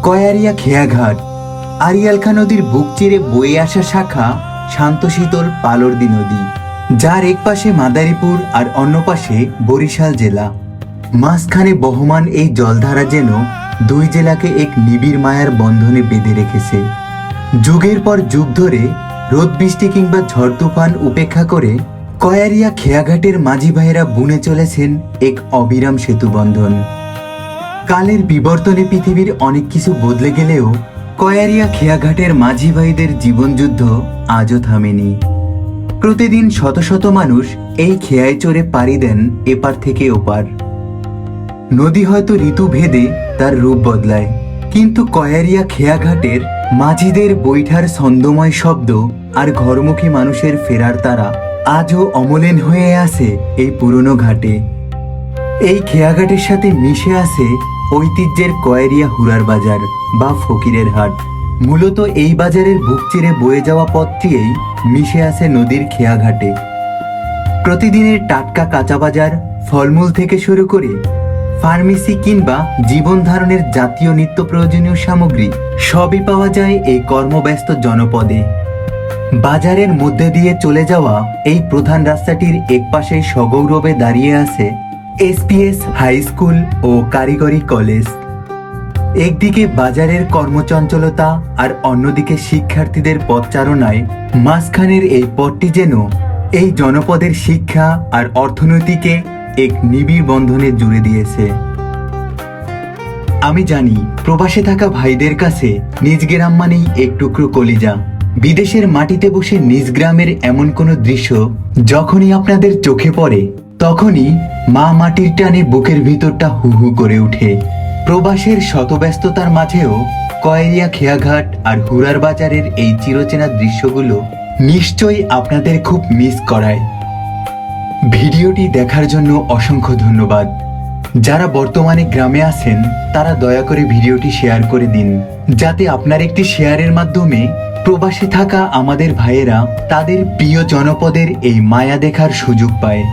কয়ারিয়া খেয়াঘাট আড়িয়ালখা নদীর বুক চিরে বয়ে আসা শাখা শান্তশীতল পালর্দি নদী, যার এক পাশে মাদারীপুর আর অন্য পাশে বরিশাল জেলা। মাঝখানে বহমান এই জলধারা যেন দুই জেলাকে এক নিবিড় মায়ার বন্ধনে বেঁধে রেখেছে। যুগের পর যুগ ধরে রোদ বৃষ্টি কিংবা ঝড় তুফান উপেক্ষা করে কয়ারিয়া খেয়াঘাটের মাঝি ভাইয়েরা বুনে চলেছেন এক অবিরাম সেতুবন্ধন। কালের বিবর্তনে পৃথিবীর অনেক কিছু বদলে গেলেও কয়ারিয়া খেয়াঘাটের মাঝি ভাইদের জীবনযুদ্ধ আজও থামেনি। প্রতিদিন শত শত মানুষ এই খেয়ায় চড়ে পাড়ি দেন এপার থেকে ওপার। নদী হয়তো ঋতু ভেদে তার রূপ বদলায়, কিন্তু কয়ারিয়া খেয়াঘাটের মাঝিদের বৈঠার ছন্দময় শব্দ আর ঘরমুখী মানুষের ফেরার তারা আজও অমলিন হয়ে আছে এই পুরনো ঘাটে। এই খেয়াঘাটের সাথে মিশে আছে ঐতিহ্যের কয়ারিয়া হুরার বাজার বা ফকিরের হাট। মূলত এই বাজারের বুক চিরে বয়ে যাওয়া পথটিই মিশে আছে নদীর খেয়াঘাটে। প্রতিদিনের টাটকা কাঁচা বাজার, ফলমূল থেকে শুরু করে ফার্মেসি কিংবা জীবন ধারণের জাতীয় নিত্য প্রয়োজনীয় সামগ্রী সবই পাওয়া যায় এই কর্মব্যস্ত জনপদে। বাজারের মধ্যে দিয়ে চলে যাওয়া এই প্রধান রাস্তাটির একপাশে সগৌরবে দাঁড়িয়ে আছে এসপিএস হাই স্কুল ও কারিগরি কলেজ। একদিকে বাজারের কর্মচঞ্চলতা আর অন্যদিকে শিক্ষার্থীদের পথচারণায় মাঝখানের এই পথটি যেন এই জনপদের শিক্ষা আর অর্থনীতিকে এক নিবিড় বন্ধনে জুড়ে দিয়েছে। আমি জানি প্রবাসে থাকা ভাইদের কাছে নিজ গ্রাম মানেই এক টুকরো কলিজা। বিদেশের মাটিতে বসে নিজ গ্রামের এমন কোনো দৃশ্য যখনই আপনাদের চোখে পড়ে, তখনই মা মাটির টানে বুকের ভিতরটা হু হু করে ওঠে। প্রবাসের শতব্যস্ততার মাঝেও কয়ারিয়া খেয়াঘাট আর হুরার বাজারের এই চিরচেনা দৃশ্যগুলো নিশ্চয়ই আপনাদের খুব মিস করায়। ভিডিওটি দেখার জন্য অসংখ্য ধন্যবাদ। যারা বর্তমানে গ্রামে আছেন তারা দয়া করে ভিডিওটি শেয়ার করে দিন, যাতে আপনার একটি শেয়ারের মাধ্যমে প্রবাসে থাকা আমাদের ভাইয়েরা তাদের প্রিয় জনপদের এই মায়া দেখার সুযোগ পায়।